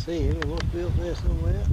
see it. It must be up there somewhere.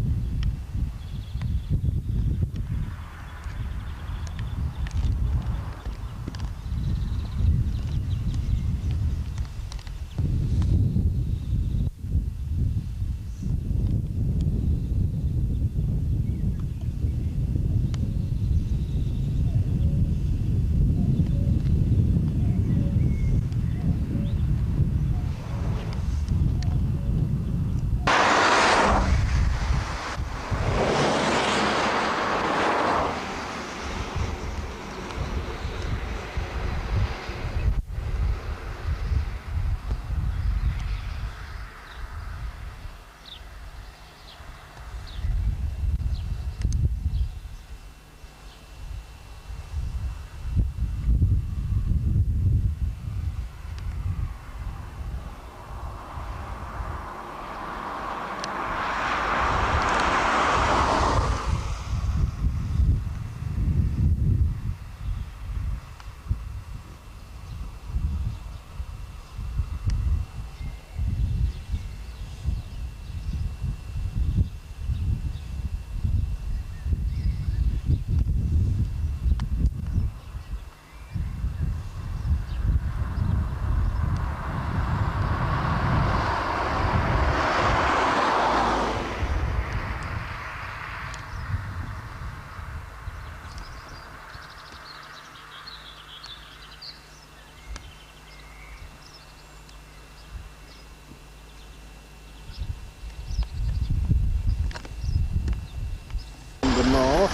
North.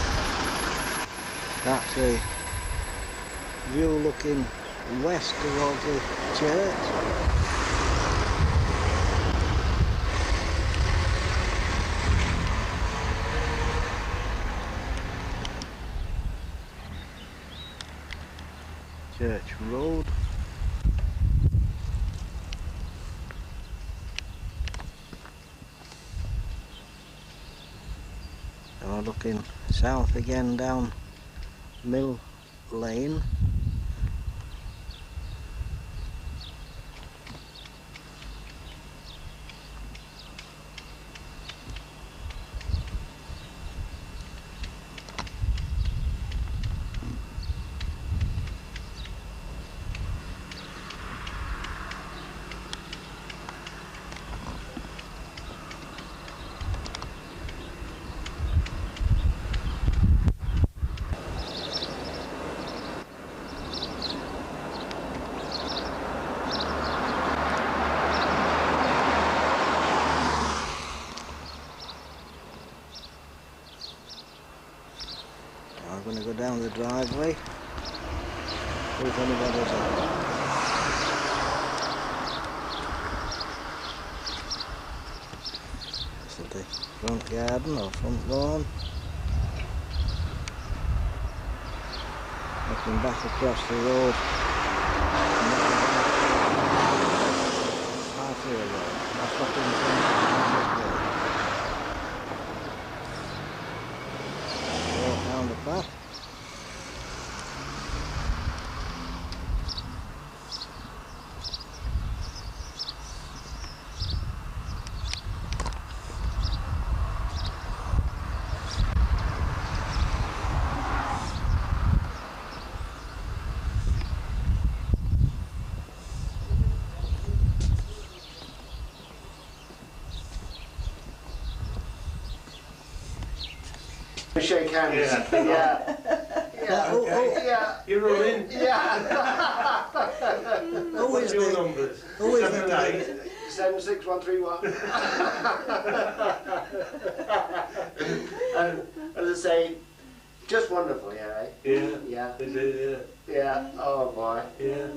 That's the view looking west towards the church. Church Road. We're looking south again down Mill Lane. I'm going to go down the driveway, see if anybody's out. This is the front garden or front lawn. Looking back across the road. Halfway road. That's not in front of the down the path. Shake hands. Yeah. Yeah. Yeah. You're all in. Yeah. Who is your the numbers? who is 7 and the 8. 76131. And as I say, just wonderful, yeah, eh? Yeah. Yeah. They do, Yeah. Oh boy. yeah. Yeah.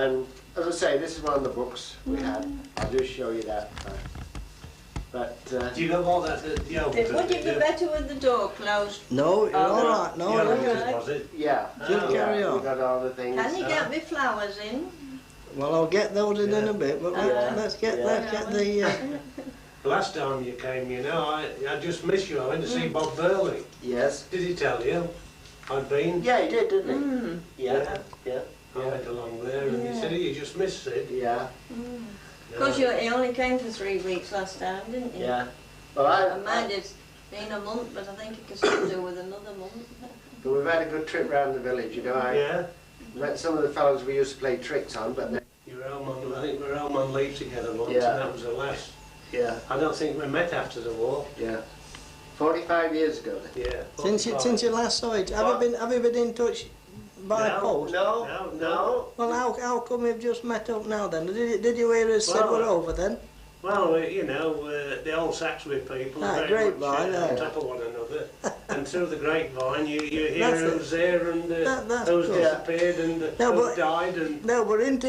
And as I say, this is one of the books we had. I'll just show you that. But Do you know what that Would it be better with the door closed? No, you're all right. No, yeah, you're right. was it? yeah, Just carry yeah, on. we got all the things. Can you get me flowers in? well, I'll get those in a bit, but Yeah. let's get Yeah. the. Last time you came, you know, I just missed you. I went to see Bob Burley. Yes. Did he tell you I'd been? Yeah, he did, didn't he? Yeah. I went along there and he said, you just missed Sid. Yeah. Because you only came for 3 weeks last time, didn't you? Yeah. Well, And mine it's been a month, but I think it can still do with another month. but we've had a good trip round the village, you know. I Yeah. met some of the fellows we used to play tricks on, but You were home on, I think we were home on leave together once, Yeah. and that was the last. yeah, I don't think we met after the war. yeah. 45 years ago then. Yeah. Since you last saw it, have you been in touch by No. post? No. Well, how come you've just met up now then? Did you hear us said Well, we're over then? Well, you know, the old Saxilby people are Ah, very grapevine, much on yeah. top of one another. And through the grapevine, you hear That's who's there and that's who's good. disappeared and No, who's but- died. And No, but isn't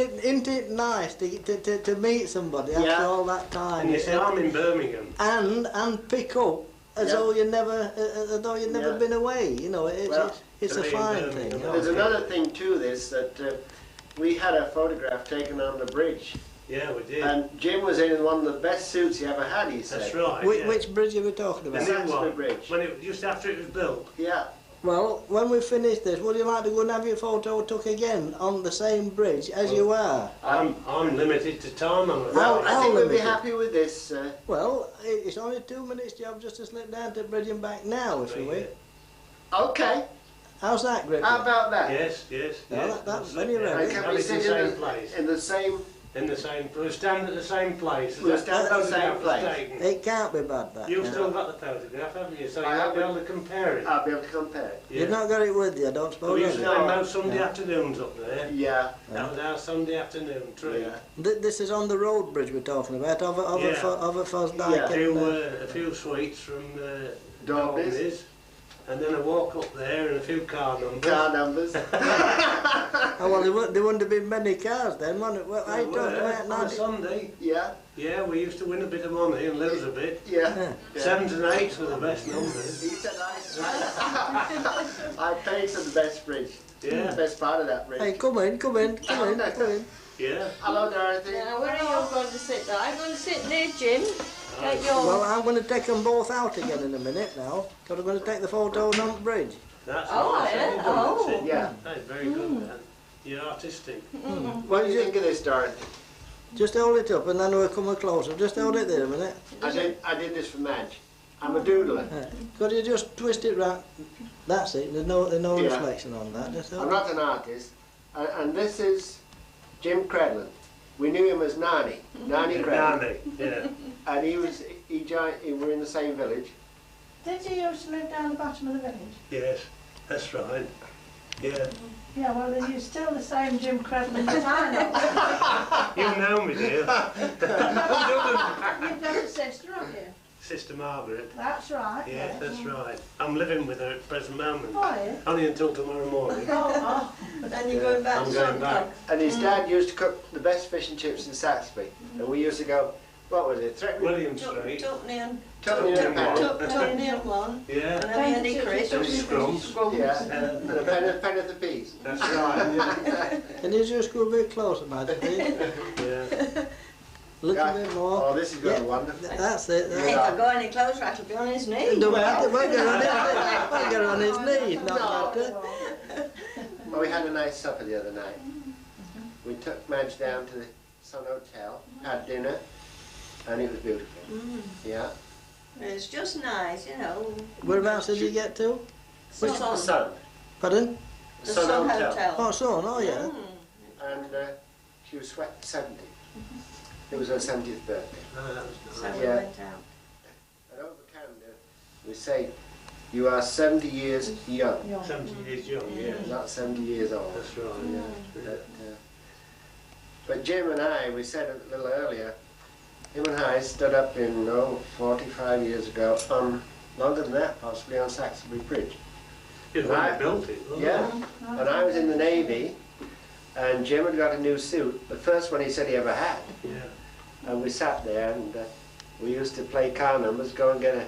it nice to meet somebody after Yeah. all that time? you see, I'm in Birmingham. And pick up as Yeah. though you never Yeah. been away. You know, Well, it's a to me, fine Birmingham, thing. You know? There's another thing to this, that we had a photograph taken on the bridge, Yeah, we did. and Jim was in one of the best suits he ever had, he said. That's right. Which, yeah. which bridge are we talking The about? new Saxilby one, Bridge. when it, just after it was built. Yeah, Well, when we finish this, would you like to go and have your photo took again on the same bridge as you are? I'm limited to time. I'm afraid. well, I think we'll be limited. happy with this. Well, it's only 2 minutes job just to slip down to the bridge and back now, if you will. Okay, How's that, Griffin? how about that? Yes. No, yes. that's We'll very sit rare. down. And can And we it's in sit the same place. in the same... In the same, we'll stand at the same place. We'll That stand at the same photograph was place. taken. It can't be bad, that. You've no. still got the photograph, haven't you? So you I won't be haven't. able to compare it. I'll be able to compare it. Yeah. You've not got it with you, I don't suppose. We used have to you? No. spend most Sunday No. afternoons up there. Yeah, That was our Sunday afternoon trip. yeah. This is on the road bridge we're talking about, of a Yeah. Fosdyke. Yeah. A few sweets from Dorney's. Dorney's, and then a walk up there and a few car numbers. Car numbers. Oh, well, there wouldn't have been many cars then, wouldn't it? Well, I There talking were, about on a 90. Sunday. Yeah, Yeah, we used to win a bit of money and lose a bit. yeah. Yeah. Yeah. 7s and 8s were the best numbers. He said I paid for the best bridge. Yeah. The best part of that bridge. Hey, come in. Yeah. Hello, Dorothy. Now, where are you going to sit? I'm going to sit near Jim. Take your... Well, I'm going to take them both out again in a minute now, because I'm going to take the photos on the bridge. That's Oh, nice. yeah. Very good, Oh. that's it. Yeah. That's very good, man. You're artistic. What do you think of this, Dorothy? Just hold it up and then we'll come closer. Just hold it there a minute. I did this for Madge. I'm a doodler. Could you just twist it round? That's it. There's no Yeah. reflection on that. Just hold I'm not an artist. And this is Jim Credlin. We knew him as Nani Credlin. Nanny, yeah. And we were in the same village. Did you used to live down the bottom of the village? Yes, that's right. Yeah. Yeah, well, then you're still the same Jim Credlin that I know. You know me, dear. You've got a sister, haven't you? Sister Margaret. That's right. Yes, that's right. I'm living with her at the present moment. Are you? Only until tomorrow morning. Oh, But then you're going back I'm to going back. Suncock. And his dad used to cook the best fish and chips in Saxilby. And we used to go, what was it? William Street. Tupney and Totally Tupney independent. Tupney and one. Yeah, And then Henny Chris. and scrums. Yeah, and a penny of the peas. That's right. Can you just go a bit closer, Madge, please? Yeah. Look a bit more. Oh, this is going to be Yeah. wonderful. That's it. If I go any closer, I'll be on his knee. Don't matter. We'll get on his knees. Not matter. Well, we had a nice supper the other night. We took Madge down to the Sun Hotel, had dinner, and it was beautiful. Yeah. It's just nice, you know. Whereabouts did you get to? The Sun. Sun. Pardon? The Sun Sun Hotel. Hotel. Oh, son, oh yeah. And she was 70. It was her 70th birthday. Oh, that was So nice. we Yeah. went out. And over Canada, we say, you are 70 years young, 70 years young, yeah. not 70 years old. That's right, yeah. But Jim and I, we said a little earlier, him and I stood up in, 45 years ago, longer than that, possibly, on Saxilby Bridge. You'd Right. built it, wasn't Yeah, it? and I was in the Navy, and Jim had got a new suit, the first one he said he ever had. Yeah. And we sat there, and we used to play car numbers, go and get a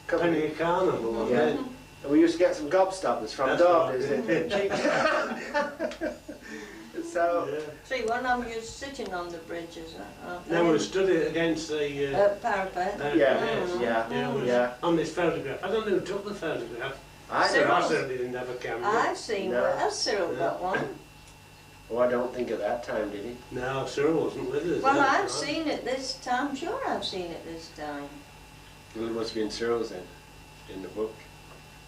couple Penny a carnival, wasn't Yeah. it? And we used to get some gobstoppers from That's Dorney's. right. So, Yeah. See, one of them was sitting on the bridges. Then we stood it against the... Parapet. yeah, yeah, yeah. on this photograph. I don't know who took the photograph. I Cyril. I don't know. certainly didn't have a camera. I've seen No. one. Has Cyril got one? Oh, I don't think at that time, did he? No, Cyril wasn't with us. Well, that I've time. seen it this time. Sure, I've seen it this time. Well, it must have been Cyril's then, in the book,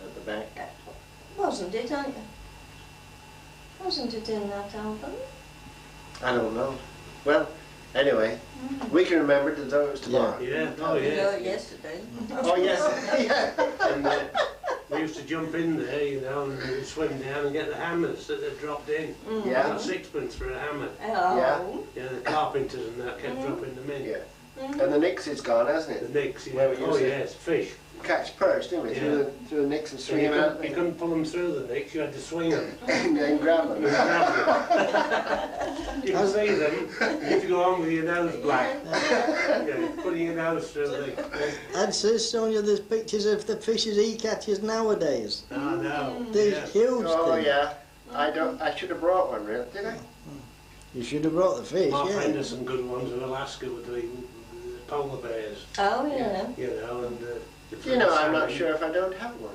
at the back. Wasn't it? Wasn't it in that album? I don't know. Well, anyway, we can remember it as though it was tomorrow. Yeah, oh We yeah. know it yesterday. Oh, yes, yeah. And we used to jump in there, you know, and we'd swim down and get the hammers that had dropped in. Yeah. About sixpence for a hammer. Oh. Yeah, the carpenters and that kept dropping them in. Yeah. And the Nix is gone, hasn't The it? nicks, yeah. Where we Oh used to- yes, fish. Catch perch, didn't we? Yeah. Through the Nix and So swing you them out couldn't, you couldn't pull them through the nicks, you had to swing them. and then grab them. You can see them if you go on with your nose black. Yeah, putting your nose through the... I'd shown you there's pictures of the fishes he catches nowadays. Oh no. They're Yeah. huge Oh, things. yeah. I should have brought one, really, did I? You should have brought the fish, My yeah. friend has some good ones of Alaska with the polar bears. Oh, yeah. You know, and the You know, I'm not salmon. sure if I don't have one.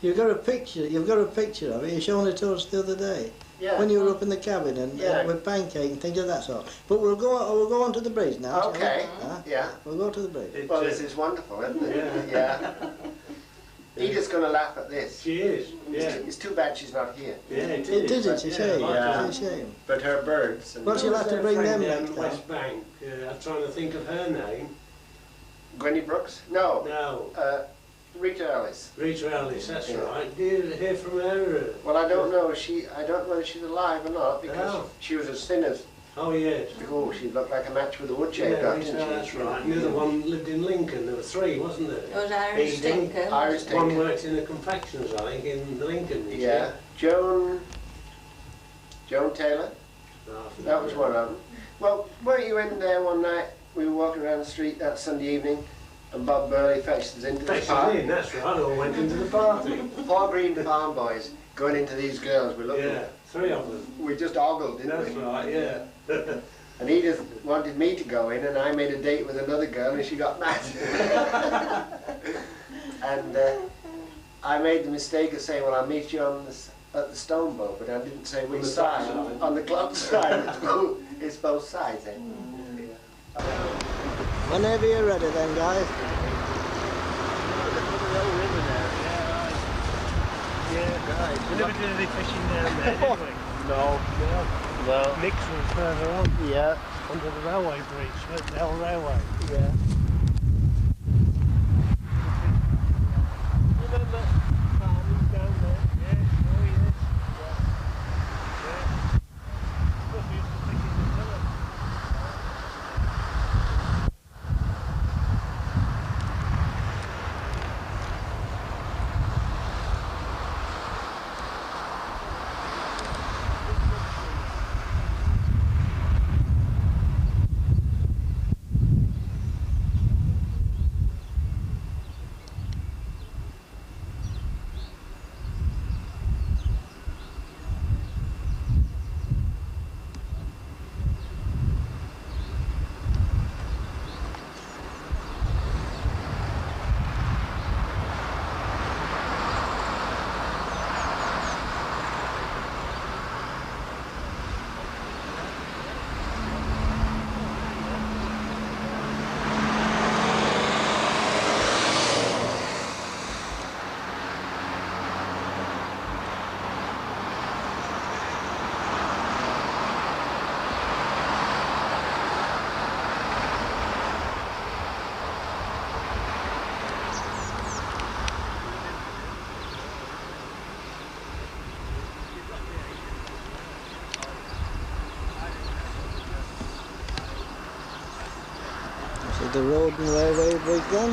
You've got a picture of it. You showed it to us the other day. Yeah. When you were up in the cabin and Yeah. with pancake and things of that sort. But we'll go on to the bridge now. shall we? Okay. Huh? Yeah. We'll go to the bridge. It, Well, this is wonderful, isn't it? Yeah. Edith's going to laugh at this. She is, yeah. It's too bad she's not here. Yeah, it It is, is. it's a shame. Yeah. It's a shame. But her birds. And Well, she'll have to bring them down next the time. West Bank. I'm trying to think of her name. Gwenny Brooks? No. No, Rita Ellis. Rita Ellis, that's Yeah. right. Do you hear from her? Well, I don't know. I don't know if she's alive or not because Oh. she was as thin as. Oh, yes. Oh, she looked like a match with a wood Yeah, shaker, Rita, didn't she? that's right. And the other one lived in Lincoln. There were three, wasn't there? It was Irish Eating. Tinker. Irish One Tinker. worked in the confectioners, I think, in Lincoln. you Yeah. Joan Taylor. see. Oh, That was one of them. Well, weren't you in there one night? We were walking around the street that Sunday evening, and Bob Burley fetched us into the Fetched park. us in, that's right. All went into the party. 4 green farm boys going into these girls. We looked. Yeah, 3 of them. We just ogled, didn't That's we? right, yeah. And Edith wanted me to go in, and I made a date with another girl, and she got mad. And I made the mistake of saying, "Well, I'll meet you on at the stone boat," but I didn't say which the side. clock side. On the clock side. It's both sides, eh? Whenever you're ready then, guys. We never did any fishing down there, did we? No. No. Nix was further on, Yeah. under the railway bridge, the old railway. Yeah. You remember farming down there? Yeah, oh yes. Yeah. Of course we used to fish in the summer. This is the road and railway bridge then.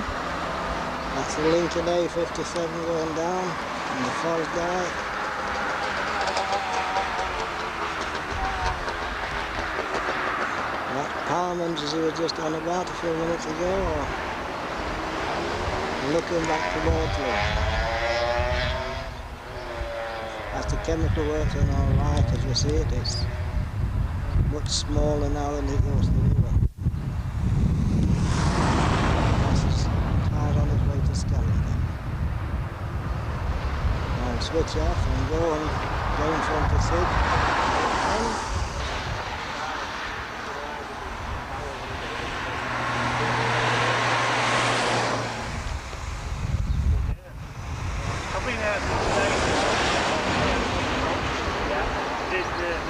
That's the Lincoln A57 going down and the Forest Guy. That Palmans as he was just on about a few minutes ago, or looking back towards me. As the chemical works in all right, as you see it, it's much smaller now than it used to be. Tied on his way to Skellington. I'll switch off and go in front of Sid.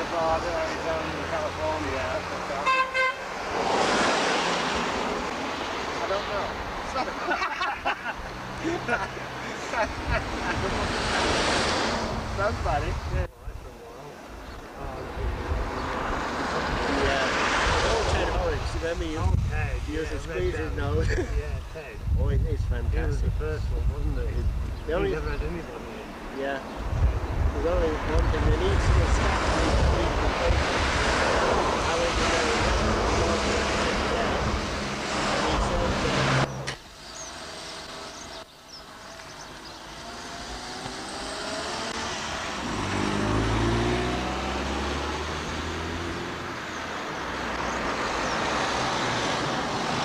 Nevada, Arizona, California. I don't know. Somebody. Yeah. Remember you used to squeeze his nose. Yeah, Ted. Oh, it's fantastic. He was the first one, wasn't he? The only, He never had anybody in. yeah. There's only one thing they need to stop.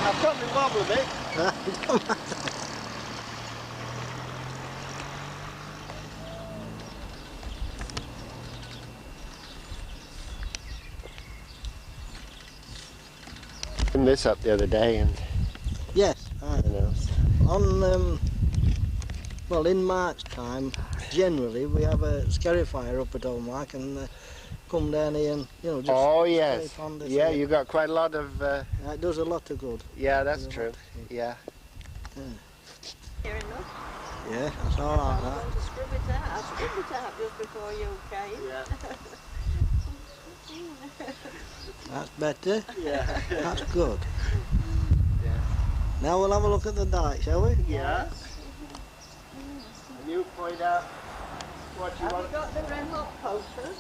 I've got me wobble a bit. Come on. This up the other day and Yes, you know. on well, in March time, generally we have a skerry fire up at home, like, and come down here and just. Oh yes, scrape on this yeah, here. you got quite a lot of. It does a lot of good. Yeah, that's Does a true. lot of good. Yeah. Here enough. Yeah, that's all right. I'm going to scrub it out. I scrubbed it out just before you came. Yeah. That's better. Yeah. That's good. Yeah. Now we'll have a look at the dike, shall we? Yeah. And you point out what you Have want. you got the red hot pokers?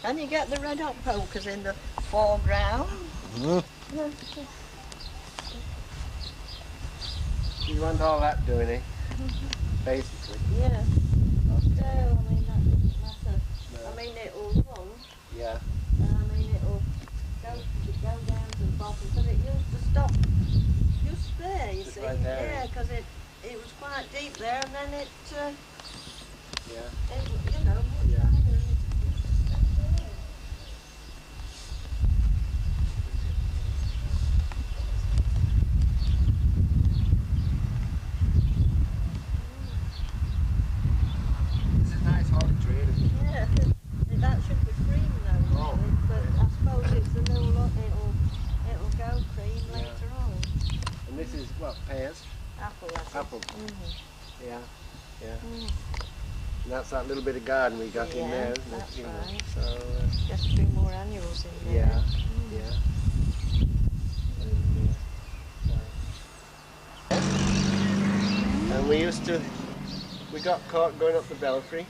Can you get the red hot pokers in the foreground? Mm. You want all that doing it, basically. Yeah. Okay. So, I mean, that doesn't matter. No. I mean, it'll run. Yeah. I mean, it'll go down to the bottom, but it used to stop just there, you Just see. right there. Yeah, because it was quite deep there, and then it, Yeah. it you know, much Yeah. higher, and it used to stop there. It's a nice holly tree. Isn't it? Yeah, that should be cream though, Oh. really, but I suppose it's the little lot, it'll go cream later on. And this is what, pears? Apple, I think. Apple. Mhm. Yeah. Yeah. Mm. And that's that little bit of garden we got in Yeah, there, isn't that's it? You know, right. so, Just a few more annuals in there. yeah. Mm. Yeah. And we got caught going up the belfry,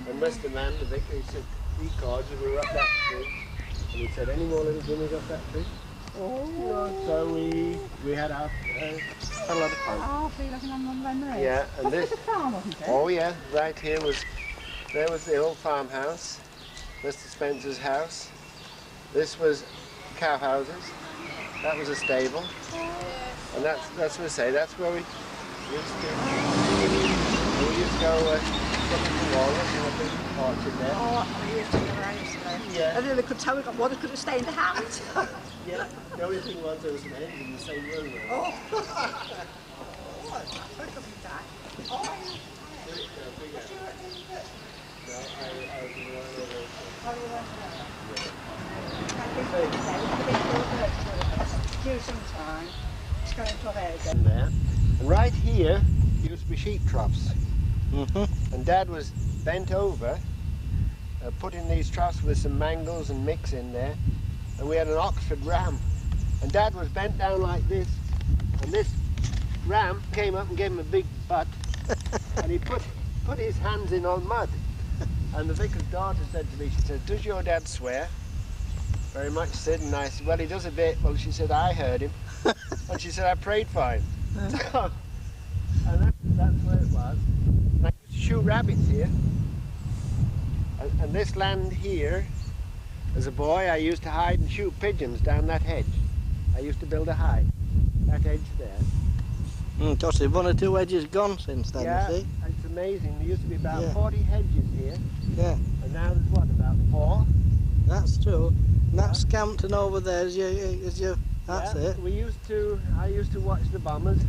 and Mr. Mann, the vicar, he said, we caught and we were up that tree, and he said, any more little guineas up that tree? Oh, so we had our, had a lot of fun. Oh, so you're looking on one there. Yeah, and That's this, the farm, wasn't it? oh yeah, right here there was the old farmhouse, Mr. Spencer's house. This was cow houses, that was a stable, and that's what I say, that's where we used to go looking for walnuts in a big orchard there. Oh, I used to go around yesterday. Yeah. And then they could tell we got one that couldn't stay in the house. Yeah, the only thing was there was some hens in the same room. Oh. Due sometime. It's going to there again. There. And right here used to be sheep troughs. And Dad was bent over, putting these troughs with some mangles and mix in there, and we had an Oxford ram. And Dad was bent down like this, and this ram came up and gave him a big butt, and he put his hands in on mud. And the vicar's daughter said to me, she said, does your dad swear? Very much, said, and I said, well, he does a bit. Well, she said, I heard him. And she said, I prayed for him. So, and that's where it was. And I used to shoot rabbits here. And this land here, as a boy, I used to hide and shoot pigeons down that hedge. I used to build a hide. That hedge there. Just one or two hedges gone since then, Yeah, you see. it's amazing. There used to be about Yeah. 40 hedges here. Yeah, And now there's what, about 4? that's true. And that Scampton over there is your that's Yeah, it. I used to watch the bombers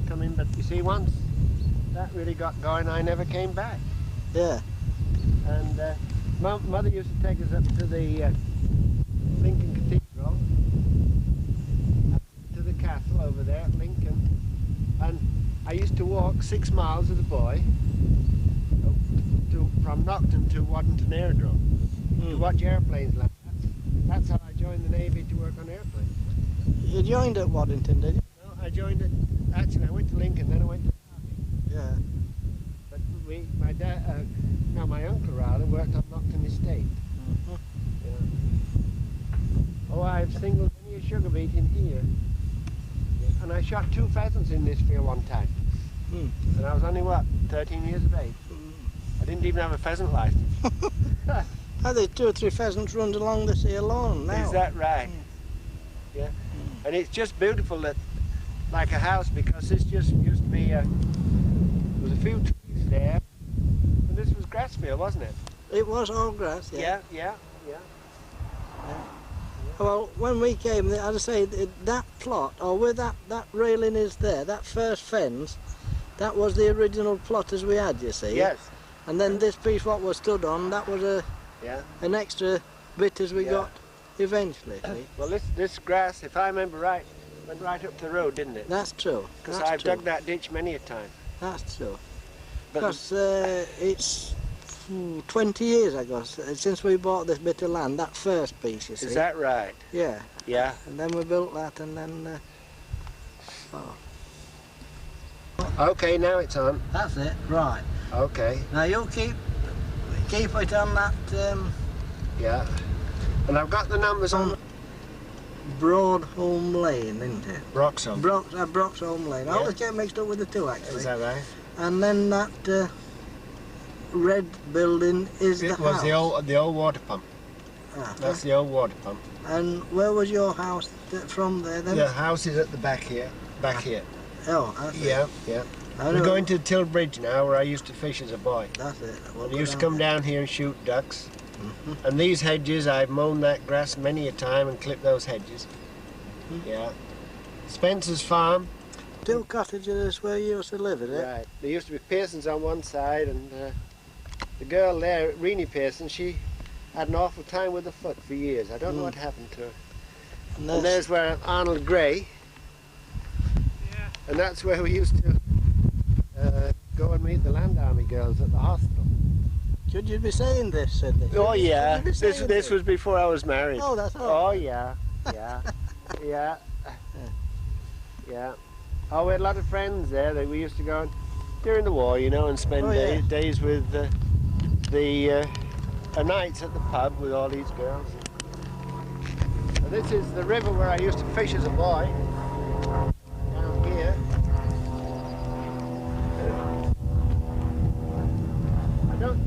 come in, but you see, once that really got going, I never came back. Yeah. And Mother used to take us up to the Lincoln Cathedral, to the castle over there at Lincoln. And I used to walk 6 miles as a boy from Nocton to Waddington Aerodrome to watch airplanes land. That's how I joined the Navy, to work on airplanes. You joined at Waddington, did you? No, I joined it. Actually, I went to Lincoln, then I went to the Army. Yeah. But my dad, my uncle rather, worked on Nocton Estate. Mhm. Yeah. Oh, I've singled many a sugar beet in here. Yeah. And I shot 2 pheasants in this field one time. Mm. And I was only, what, 13 years of age. I didn't even have a pheasant license. Are there 2 or 3 pheasants running along this here lawn now? Is that right? Yeah. And it's just beautiful, that, like a house, because this just used to be, there was a few trees there, and this was grass field, wasn't it? It was all grass, yeah. Yeah. Well, when we came there, as I say, that plot, or where that railing is there, that first fence, that was the original plot as we had, you see. Yes. And then this piece what was stood on, that was an extra bit as we got eventually, see. Well, this grass, if I remember right, went right up the road, didn't it? That's true. Because That's I've true. dug that ditch many a time. That's true. But Because it's 20 years ago since we bought this bit of land, that first piece, you see. is that right? Yeah. Yeah. And then we built that, and then... Okay, now it's on. That's it, right. Okay. Now you keep it on that Yeah. And I've got the numbers on. Broadholme Lane, isn't it? Broxham. Broxholme Lane. I always get mixed up with the two, actually. Is that right? And then that red building is the It was house. the old water pump. Ah, That's the old water pump. and where was your house from there then? The house is at the back here. Back here. Oh, that's it. Yeah. I We're know. going to Till Bridge now, where I used to fish as a boy. That's it. I used to come down here and shoot ducks. Mhm. And these hedges, I've mown that grass many a time and clipped those hedges. Yeah. Spencer's farm. 2 cottages where you used to live, is it? Right. There used to be Pearsons on one side, and the girl there, Renee Pearson, she had an awful time with her foot for years. I don't know what happened to her. And there's where Arnold Gray. Yeah. And that's where we used to go and meet the Land Army girls at the hospital. Should you be saying this, Sidney? Oh yeah, Should you be saying this was before I was married. Oh, that's all. Oh yeah. Yeah. Oh, we had a lot of friends there that we used to go during the war, you know, and spend days with the nights at the pub with all these girls. And this is the river where I used to fish as a boy. Down here.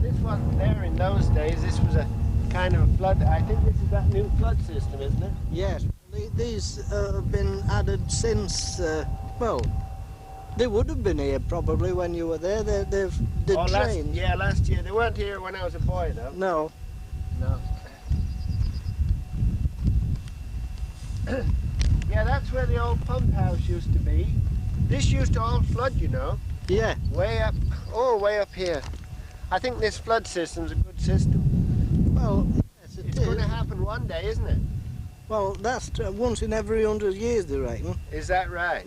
This wasn't there in those days. This was a kind of a flood. I think this is that new flood system, isn't it? Yes. These have been added since, well, they would have been here probably when you were there. The trains. Last year. They weren't here when I was a boy, though. No. No. Yeah, that's where the old pump house used to be. This used to all flood, you know. Yeah. Way up here. I think this flood system's a good system. Well, yes, It's going to happen one day, isn't it? Well, that's once in every 100 years, they reckon. Is that right?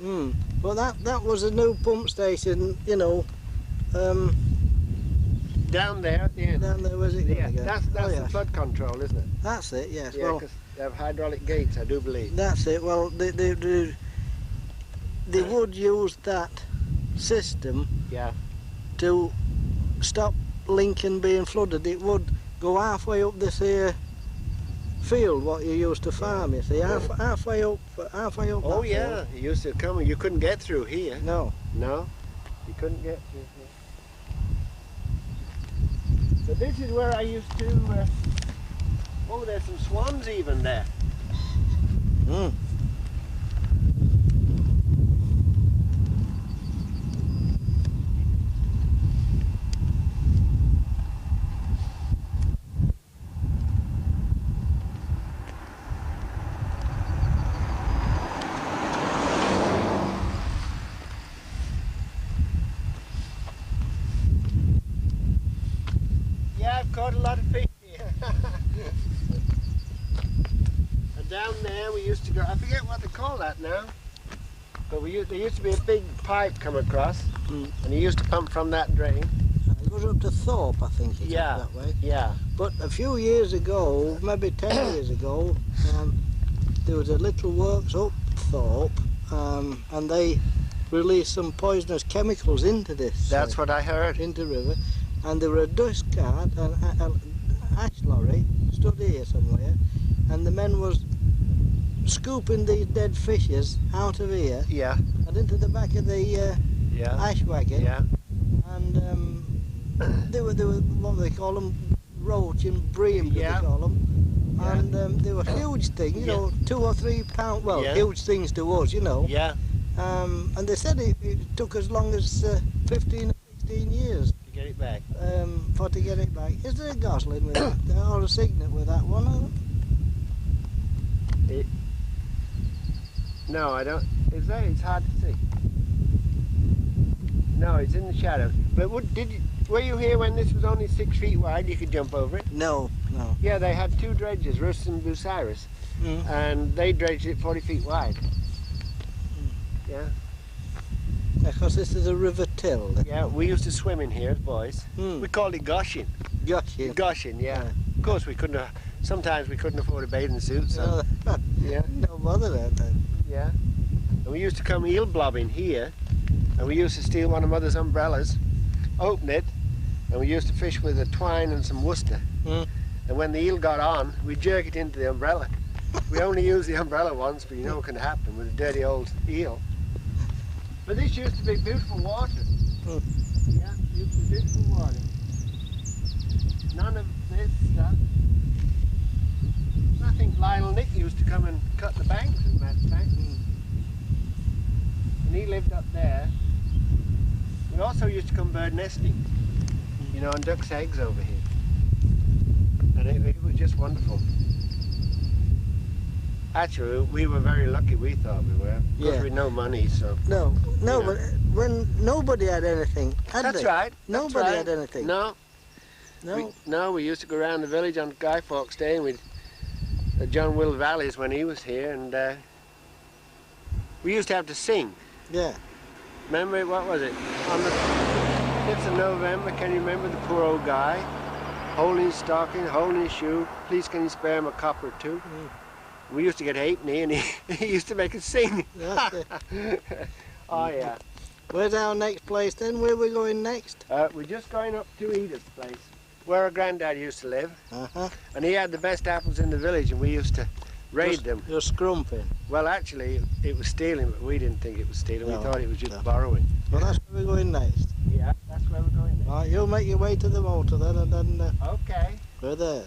But that was a new pump station, you know. Down there at the end. Down there, where's it going to go? That's the flood control, isn't it? That's it, yes. Yeah, Well, because they have hydraulic gates, I do believe. that's it. Well, they would use that system to stop Lincoln being flooded. It would go halfway up this here field what you used to farm, you see, halfway up. Oh yeah, it used to come. You couldn't get through here. No. No, you couldn't get through here. So this is where I used to. Oh, there's some swans even there. Yeah, I've caught a lot of fish here. And down there we used to go, I forget what they call that now, but there used to be a big pipe come across, and you used to pump from that drain. It goes up to Thorpe, I think it's Yeah, up that way. yeah. But a few years ago, maybe 10 years ago, there was a little works up Thorpe, and they released some poisonous chemicals into this. That's what I heard. Into the river, and there were a dust cart and an ash lorry stood here somewhere, and the men was scooping these dead fishes out of here Yeah, and into the back of the yeah, ash wagon. yeah. And they were what do they call them, roach and bream, Yeah. they call them. Yeah. And they were huge things, you know, 2 or 3 pound. Well, Yeah. huge things to us, you know. Yeah, And they said it took as long as 15 or 16 years to get it back. for to get it back. Is there a gosling with that, or a cygnet with that one? No, I don't. Is there? It's hard to see. No, it's in the shadow. But were you here when this was only 6 feet wide? You could jump over it? No, no. Yeah, they had 2 dredges, Russ and Bucyrus, and they dredged it 40 feet wide. Yeah, Because this is a river till. yeah. We used to swim in here as boys. Mm. We called it goshing. Gotcha. Goshing, yeah. Of course, we couldn't. Sometimes we couldn't afford a bathing suit, so yeah, No bother then. yeah. And we used to come eel blobbing here, and we used to steal one of Mother's umbrellas, open it, and we used to fish with a twine and some Worcester. Mm. And when the eel got on, we'd jerk it into the umbrella. We only used the umbrella once, but you know what can happen with a dirty old eel. But this used to be beautiful water. Mm. Yeah, used to be beautiful water. None of this stuff. I think Lionel Nick used to come and cut the banks, as a matter of fact. And he lived up there. We also used to come bird nesting, you know, on duck's eggs over here. And it was just wonderful. Actually, we were very lucky, we thought we were. Because Yeah. we had no money, so. No, You know. but when nobody had anything, had That's they? right. Nobody that's right. had anything. No, No. we used to go around the village on Guy Fawkes Day and we'd John Will Valleys when he was here, and we used to have to sing. Yeah. Remember, what was it? On the 5th of November, can you remember the poor old guy? Holding his stocking, holding his shoe, please can you spare him a copper or 2? We used to get halfpenny and he used to make us sing. That's it. Oh yeah. Where's our next place then? Where are we going next? We're just going up to Edith's place, where our granddad used to live. Uh-huh. And he had the best apples in the village and we used to raid them. You're scrumping. Well, actually, it was stealing, but we didn't think it was stealing. No, We thought it was just no. borrowing. Well, that's where we're going next. Yeah, that's where we're going now. Right, you'll make your way to the motor then, and then Okay. we're there.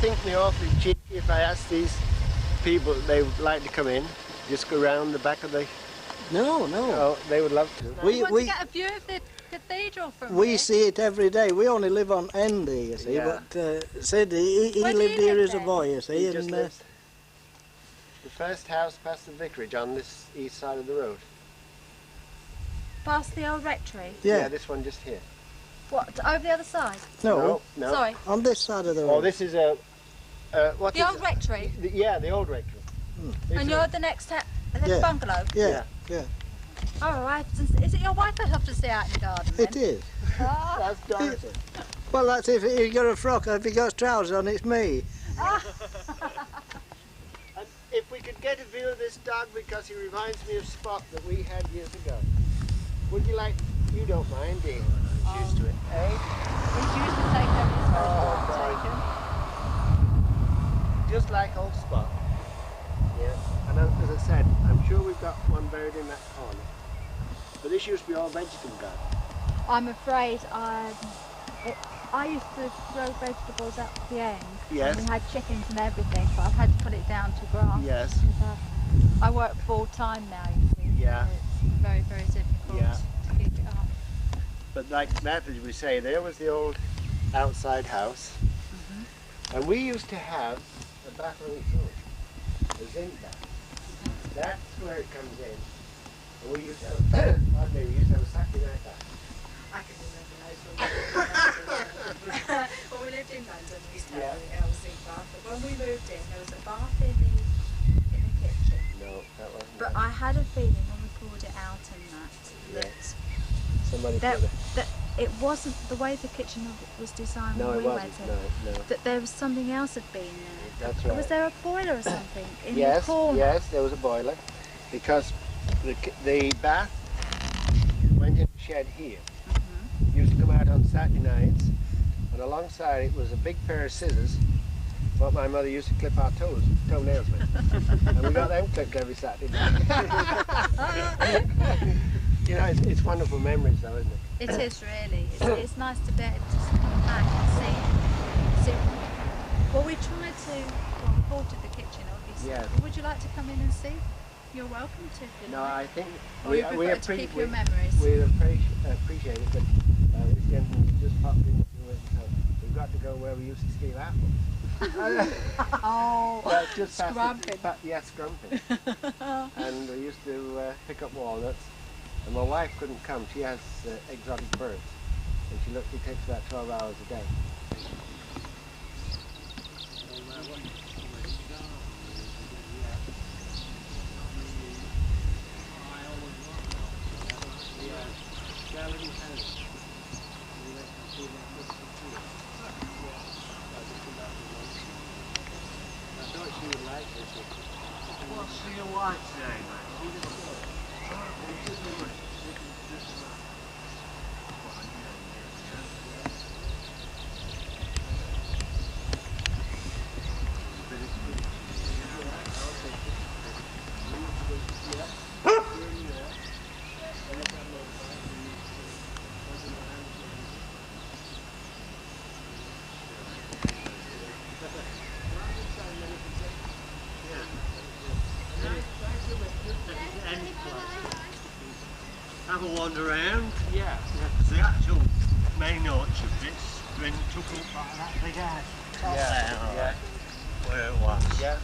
think me awfully cheeky if I ask these people they would like to come in, just go round the back of the... No, no. Oh, they would love to. We want to get a view of the cathedral from We here. see it every day. We only live on end here, you see, Yeah. but Sid, he Where do lived you here live as a then? boy, you see, He and just lives the first house past the vicarage on this east side of the road. Past the old rectory. yeah, This one just here. What, over the other side? no, No. Sorry. on this side of the road. Oh, this is a... what The is old it? rectory. Yeah, the old rectory. And you're the next Yeah. bungalow? Yeah, yeah, Oh, right. Is it your wife that have to stay out in the garden then? it is. Ah. That's Dorothy. Well, that's if he's got a frock, if he got trousers on, it's me. And if we could get a view of this dog, because he reminds me of Spot that we had years ago. Would you like... You don't mind, do you? I'm used to it. Eh? He's used to take over his Oh, first taken. Just like old Spot. Yeah. And as I said, I'm sure we've got one buried in that corner. But this used to be all vegetable garden. I'm afraid I used to throw vegetables at the end. Yes. And we had chickens and everything, but I've had to put it down to grass. Yes. Because I work full time now, you see. Yeah. So it's very, very difficult Yeah. to keep it up. But like that, as we say, there was the old outside house. And we used to have a bath on its own, a zinc bath. That's where it comes in. And we used to have, pardon me, we used to have a Saturday night bath. I can remember those when we lived in London, we used to have a zinc bath. But when we moved in, there was a bath in the kitchen. No, that wasn't But right. I had a feeling when we pulled it out and that Somebody that, put it. that it wasn't the way the kitchen was designed No, when it we wasn't. went in. No. That there was something else had been there. That's right. Was there a boiler or something in the Yes, corner? yes, there was a boiler. Because the bath went in the shed here. Used to come out on Saturday nights, and alongside it was a big pair of scissors, what my mother used to clip our toenails with. And we got them clipped every Saturday night. You know, it's wonderful memories though, isn't it? It is really. It's nice to be able to come back and see. Well, we tried to. Well, we bought the kitchen, obviously. Yes. Would you like to come in and see? You're welcome to. If you No, like. I think Or you prefer to keep your memories. we appreciate it, but this gentleman just popped into it, so we've got to go where we used to steal apples. Oh, Well, just past scrumping. yeah, scrumping. And we used to pick up walnuts. And my wife couldn't come. She has exotic birds. And it takes about 12 hours a day. What's your wife's name, mate? Have a wander around. Yeah. The actual main orchard bit's been took up by that big house. Yeah. Where it was. Yeah.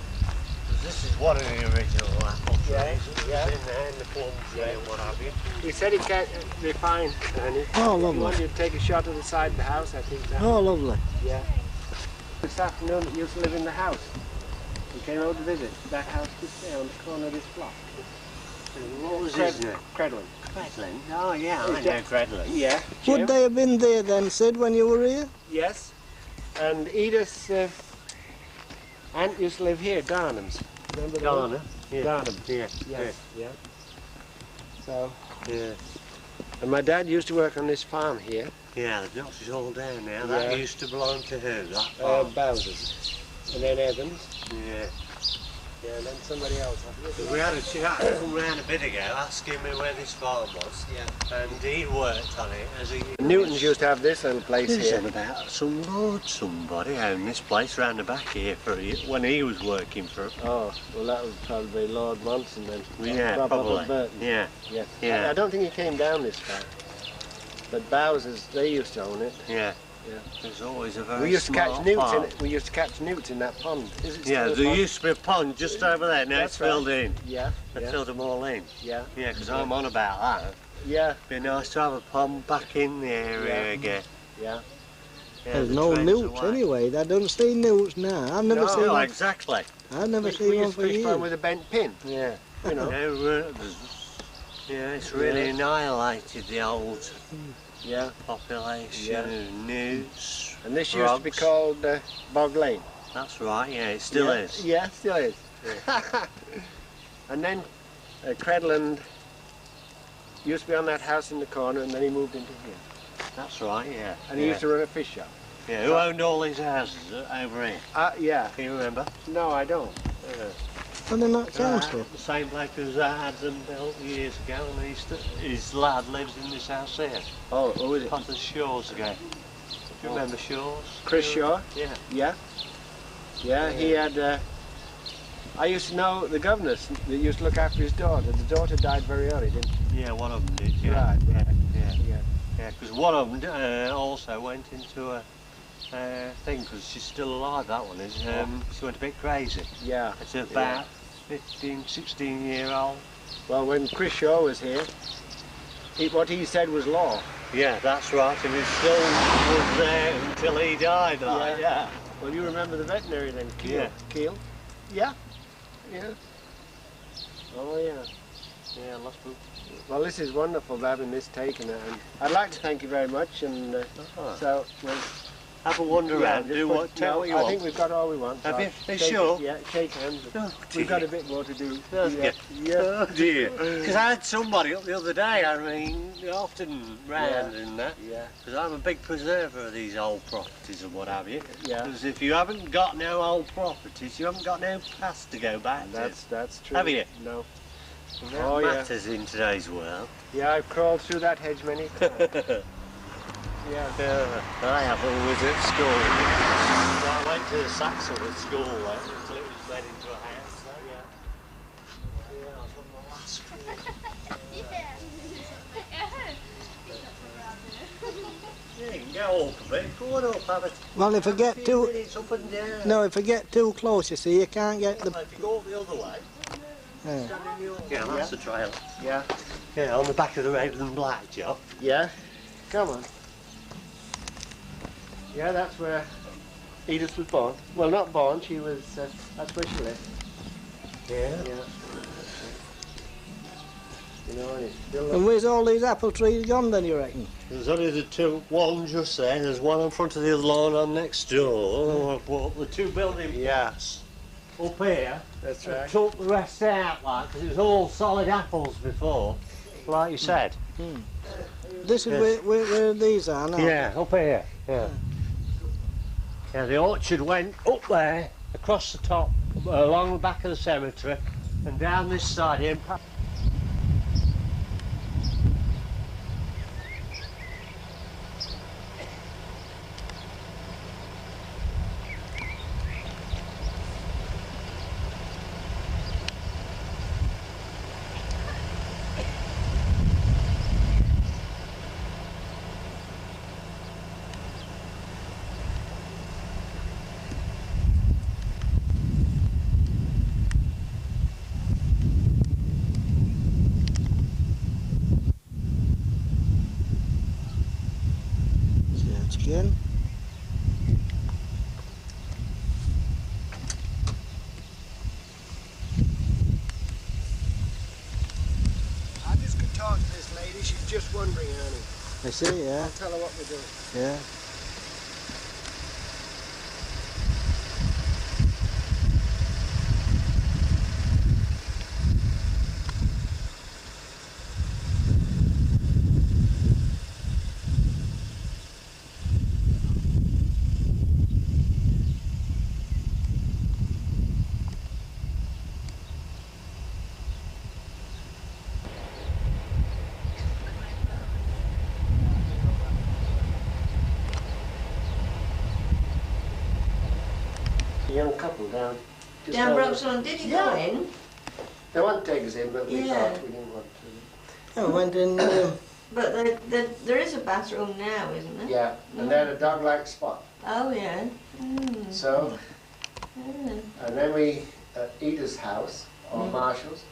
'Cause this is one of the original apple trees. Yeah, It was yeah. in there, in the plum tree and what have you. We said it can't be fine, Ernie. Oh, We lovely. want you to take a shot of the side of the house, I think. That. Oh, lovely. Yeah. This afternoon that used to live in the house. We came over to visit that house just there on the corner of this block. What was his name? Credlin. Credlin? Oh yeah, I know Jack- Credlin. Yeah. Jim. Would they have been there then, Sid, when you were here? Yes. And Edith's aunt used to live here, Garnham's. Remember the Garner? Yeah. Garnham. Yeah. Yes. Yeah. So, Yeah. and my dad used to work on this farm here, Yeah, the docks is all down now. Yeah. That used to belong to who? That farm? Bowser's. And then Evans. Yeah. Yeah. Yeah, then somebody else. We had a chap come round a bit ago asking me where this farm was. Yeah. And he worked on it as he... Newtons used to have this little place He's here. on about some lord somebody owned this place round the back here for when he was working for... Oh, well that was probably Lord Monson then. Yeah, Up probably. at Burton. Yeah. Yeah. Yeah. I don't think he came down this far. But Bowser's, they used to own it. Yeah. Yeah. There's always a very We used to catch smart newts farm. in it. We used to catch newts in that pond. Is it still Yeah, a there pond? used to be a pond just over there. Now That's it's filled in. Yeah. They Yeah. filled them all in. Yeah. Yeah, because I'm on about that. Yeah. Be nice to have a pond back in the area Yeah. again. Yeah. Yeah, There's the no trend's newts away. anyway. I don't see newts now. I've never No, seen No, one. exactly. I've never We seen one used for to fish one years. with a bent pin. Yeah. You know. Yeah, it's really annihilated the old Yeah. population Yeah. of newts. And this used to be frogs. called Bog Lane. That's right, yeah, it still Yeah. is. Yeah, still is. And then Credland used to be on that house in the corner, and then he moved into here. That's right, yeah. And he used to run a fish shop. Yeah, who owned all these houses over here? Yeah. Can you remember? No, I don't. And they're not council. The same bloke who's had them built years ago, and his lad lives in this house here. Oh, who is it? Past the Shaw's again. Do you remember Shaw's? Chris Shaw? Yeah. Yeah. Yeah, he had... I used to know the governess that used to look after his daughter. The daughter died very early, didn't she? Yeah, one of them did, yeah. Right, Yeah, right. yeah. Yeah. Yeah, because one of them also went into a thing, because she's still alive, that one is. She went a bit crazy. Yeah. It's about 15, 16-year-old. Well, when Chris Shaw was here, what he said was law. Yeah, that's right, and it still was there until he died, like, yeah. Well, you remember the veterinary then, Keel? Yeah. Keel? Yeah. Yeah. Oh, yeah. Yeah, lots of... Well, this is wonderful having this taken, and I'd like to thank you very much. And so, well, have a wander around, just do put- what, tell no, what you I want. think we've got all we want. Have so you? Are you shake- sure? Yeah, shake hands. Oh, We've got dear. a bit more to do. Does Yeah. it? Oh dear. Because I had somebody up the other day, I mean, often round and that. Yeah. Because I'm a big preserver of these old properties and what have you. Yeah. Because if you haven't got no old properties, you haven't got no past to go back to. That's true. Have you? No. And that Oh, yeah. matters in today's world. Yeah, I've crawled through that hedge many times. Yeah. I have always at school. So I went to the Saxilby school then until it was made into a house. So yeah. Yeah, I was one of the last. Yeah, you can go up a bit. Go on up, have a Well, if I get few too... minutes up and down. No, if I get too close, you see, you can't get the... Well, if you go up the other way, Yeah. stand in your... Yeah, that's the trail. Yeah. Yeah, on the back of the red and black, Joe. Yeah. Come on. Yeah, that's where Edith was born. Well, not born. She was. That's where she lived. Yeah. Yeah. You know, and it's still. And where's all these apple trees gone then, you reckon? There's only the two, one just there, there's one in front of the other lawn on next door. Well, the two building blocks up here. That's I right. took the rest out, like, because it was all solid apples before, like you said. This is Yes. where these are now. Yeah, up here. Yeah. Yeah, the orchard went up there, across the top, along the back of the cemetery, and down this side here. Search again. I just could talk to this lady. She's just wondering, Ernie. I see, yeah. I'll tell her what we're doing. Yeah. young couple down. just Down over- Broxland, did you go in? They wanted to take us in, but we Yeah. thought we didn't want to. I went in. But there is a bathroom now, isn't there? Yeah, and they had a dog-like spot. Oh, yeah. Mm. So, Mm. and then we, at Edith's house, or Marshall's,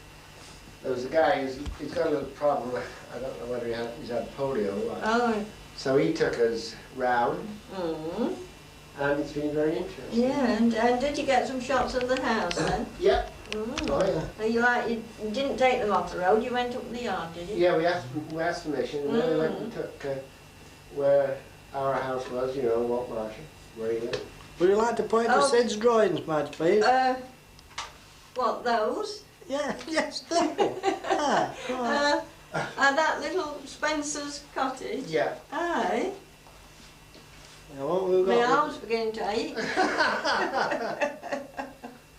there was a guy, he's got a little problem. I don't know whether he's had polio or what. Oh. So he took us round, Mm. and it's been very interesting. Yeah, and did you get some shots of the house then? Yeah. Mm. Oh, yeah. So you didn't take them off the road, you went up the yard, did you? Yeah, we asked permission, and then we went and took where our house was, you know, Walt Marshall, where he lived. Would you like to point to Oh. Sid's drawings, Madge, please? What, those? Yeah, yes, they. Right. And that little Spencer's cottage? Yeah. Aye. Now, what we've My got? arm's beginning to ache.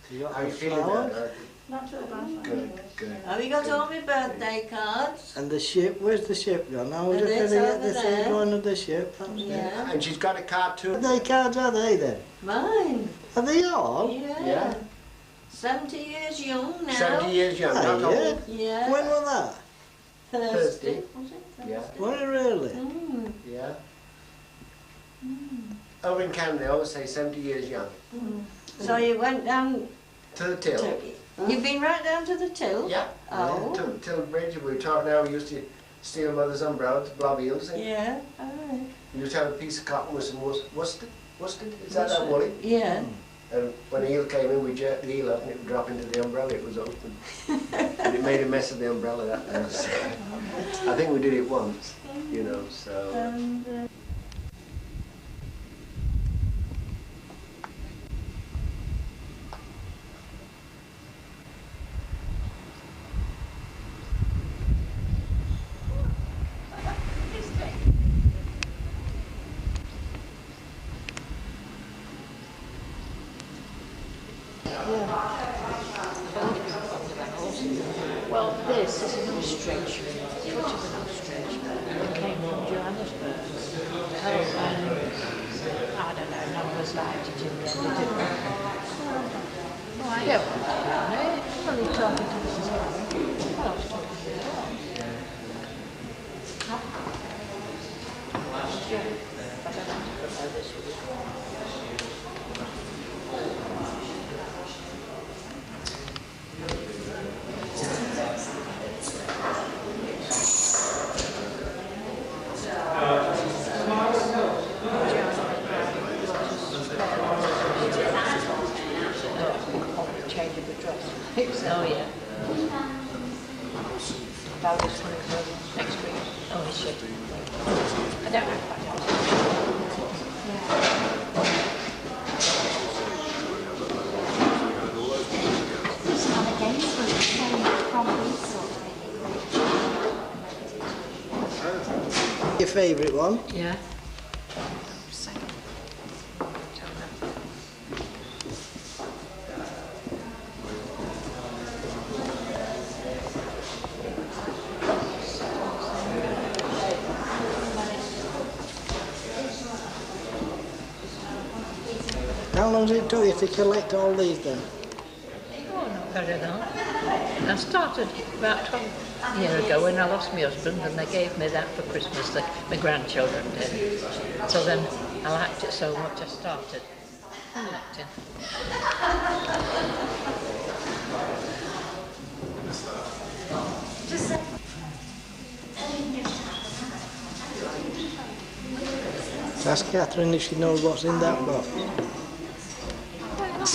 You got How you the feeling flowers now? Not too bad. Good, good. Have you got all my birthday cards? and the ship. Where's the ship gone? Now we're And just it's going to get over the there. thing going of the ship. That's good. Yeah. And she's got a cartoon. Birthday cards are they then? Mine. Are they all? Yeah. Yeah. 70 years young now. 70 years young, Ah, not yeah. old. Yeah. When was that? Thursday. Was it? Yeah, Was it really? Mm. yeah. Over in Canada, they always say 70 years young. So you went down To the till. to... You've been right down to the till? Yeah. Oh. To the till bridge. We were talking now, we used to steal mother's umbrellas, blob heels. And Yeah. Aye. we used to have a piece of cotton with some worsted. Worsted? Is that woolly? Yeah. And when the eel came in, we jerked the eel up and it would drop into the umbrella. It was open. And it made a mess of the umbrella that day. So I think we did it once, you know, so. And, Well, this is an ostrich, foot of an ostrich. It came from Johannesburg. Oh, I don't know, numbers liked it in the end, didn't they? Yeah, well, only talking to Mrs. Brown. Well, I was talking to her. Yeah, but I don't know this was. Change of address. Oh, yeah. Vale's coming for next week. Oh, is she? I don't know quite Your favourite one? Yeah. How long did it take you to collect all these then? Oh, not very long. I started about 12 years ago when I lost my husband, and they gave me that for Christmas, my grandchildren did. So then I liked it so much I started collecting. Ask Catherine if she knows what's in that box. Do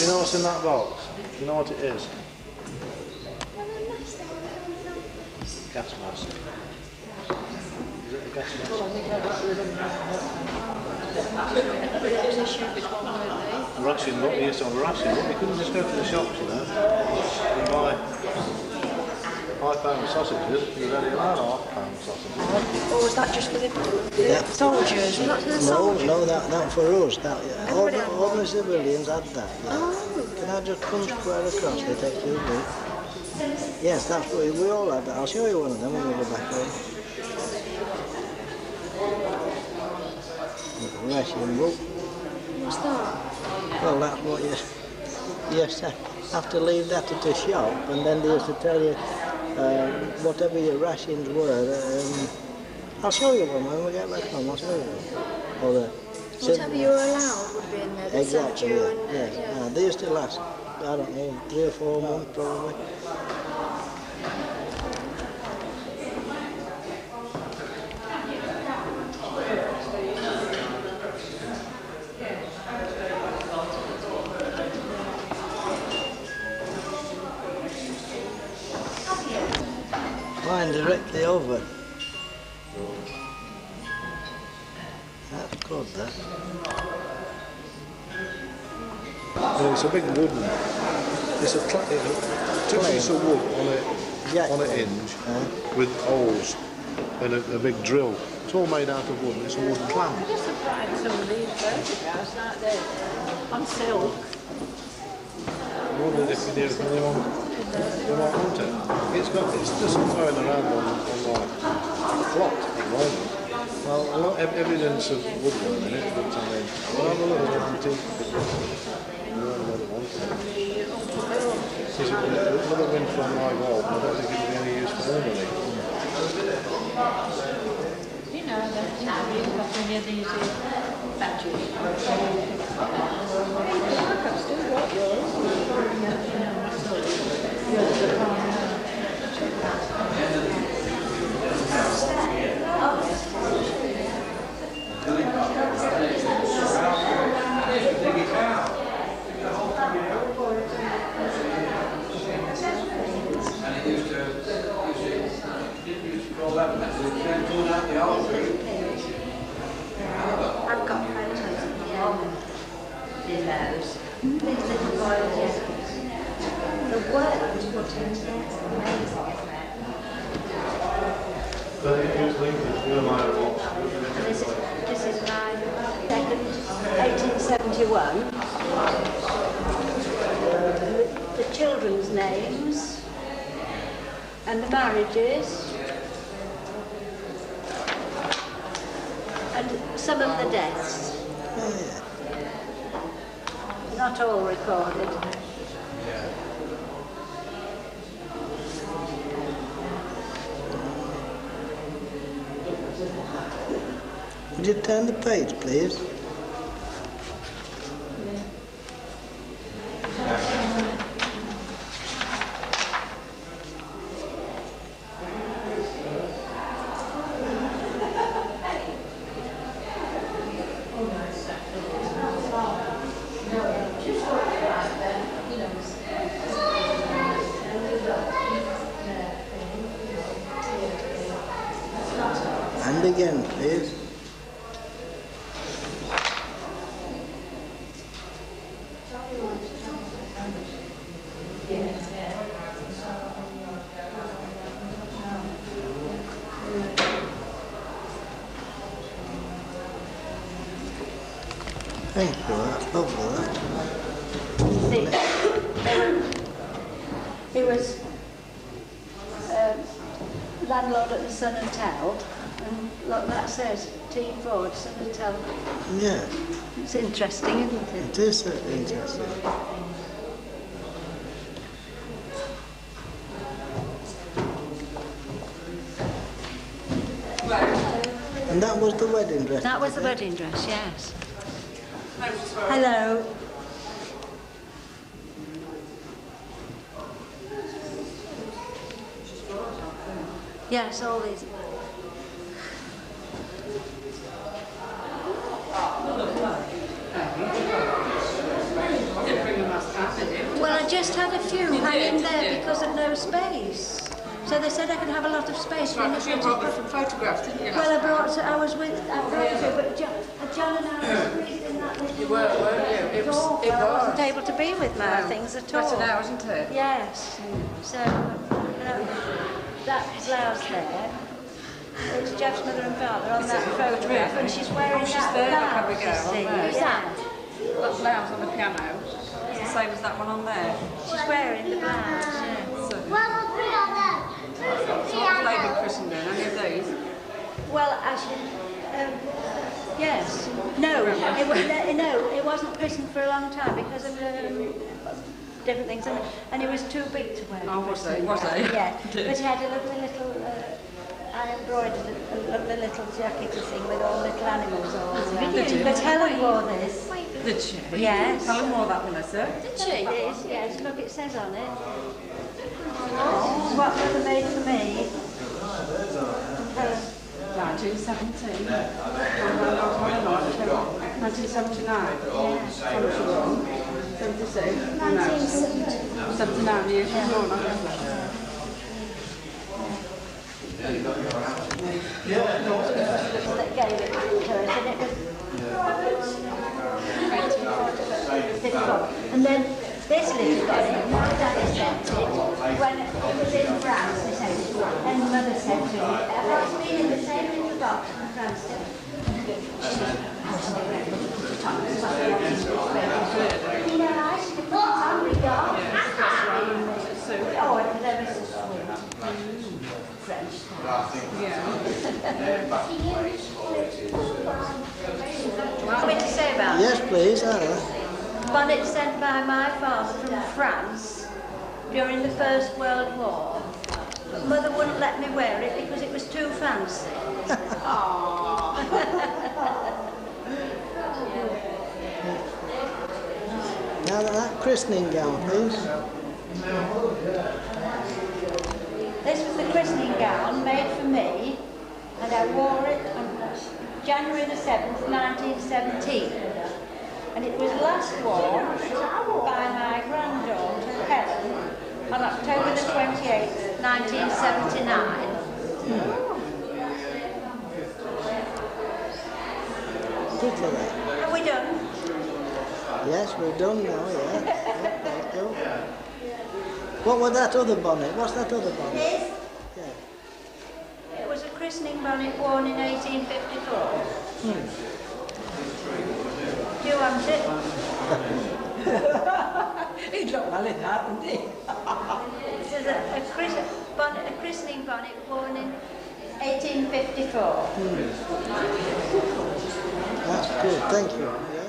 you know what's in that box? Do you know what it is? Gas mask. Is it a gas mask? We're actually not here, so we're actually not. We couldn't just go to the shops, you know, and buy £5 sausages. You're only allowed £half sausages. Or was that just for the Yeah. soldiers? Not for the No, soldiers? no, that for us. That, Everybody had one? ordinary civilians had that. Yeah. Oh. Can I just come square across? They take 2 bit. Yes, that's what we all had that. I'll show you one of them when we go back home. Ration book. What's that? Well, that's what you Yes, I have to leave that at the shop, and then they used to tell you whatever your rations were. I'll show you one when we get back home. I'll show you one. Or whatever you were allowed would be in there. Exactly. Yeah. Yeah. They used to last, I don't know, 3 or 4 months probably. Mine directly over. That's good, that. And it's a big wooden. It's a two pieces of wood on a hinge with holes and a big drill. It's all made out of wood. It's a wooden clamp. I'm just surprised some of these photographs like this on silk. I wondered if you did really want it. It's just throwing around on like plot at the moment. Well, a lot of evidence of woodwork in it, but I mean, we'll have a look at an antique picture. There's another wind from my wall, but I don't think it'll be any use for anybody. You know, you've got any of these badges. I've still got yours. Yours are farmhouse. I've got photos in those. These little boys, the work was put in there is amazing, isn't it? And this is my second, 1871. The children's names and the marriages. And some of the deaths. Oh, Not all recorded. Would you turn the page, please? And again, please. Thank you, that's lovely, He was landlord at the Sun and Tell, and look, that says T. Ford, Sun and Tell. Yeah, It's interesting, isn't it? it is interesting. And that was the wedding dress? That was the wedding dress, yes. Hello. Yes, all these. Well, I just had a few hanging there because of no space. So they said I could have a lot of space. Right, because you brought different photographs, didn't you? Well, I brought two, but John and I were squeezed in that little... You weren't you? It was. I wasn't able to be with my things at all. Better now, isn't it? Yes. So, that blouse there, it's Jeff's mother and father on that photograph, and she's wearing that there, blouse, look, have we you go, see. on there. Who's that? That blouse on the piano. It's the same as that one on there. She's wearing the blouse, yeah. So what was they christened then? Any of these? Well, actually, yes. No, it wasn't christened for a long time because of different things, and he was too big to wear. Oh, was he? Was he? Yeah, but he had a lovely little, I embroidered a lovely little jacket thing with all little animals all over. Did you? But Helen wore this. Did she? Yes. Helen wore that, Melissa. Did she? It is, yes. Look, it says on it. What Mother made for me. 1917. 1979. 76. 79 years she's born, I guess. That gave it to us, and it was difficult. And then this little bonnet, my daddy sent it when it was in France, they sent it, and Mother said to me, it's been in the same little box from France. Oh, it was ever so sweet. French. Want me to say about Yes, it? please, Anna. Bonnet sent by my father from France during the First World War. But Mother wouldn't let me wear it because it was too fancy. Now that christening gown, please. This was the christening gown made for me, and I wore it on January the 7th, 1917. And it was last worn by my granddaughter, Helen, on October the 28th, 1979. Good for that. Are we done? Yes, we're done now, yeah. Thank you. What was that other bonnet? What's that other bonnet? This? Yeah. It was a christening bonnet worn in 1854. Do you want it? He'd look well in that, wouldn't he? This is a christening bonnet worn in 1854. That's good, thank you. Yeah.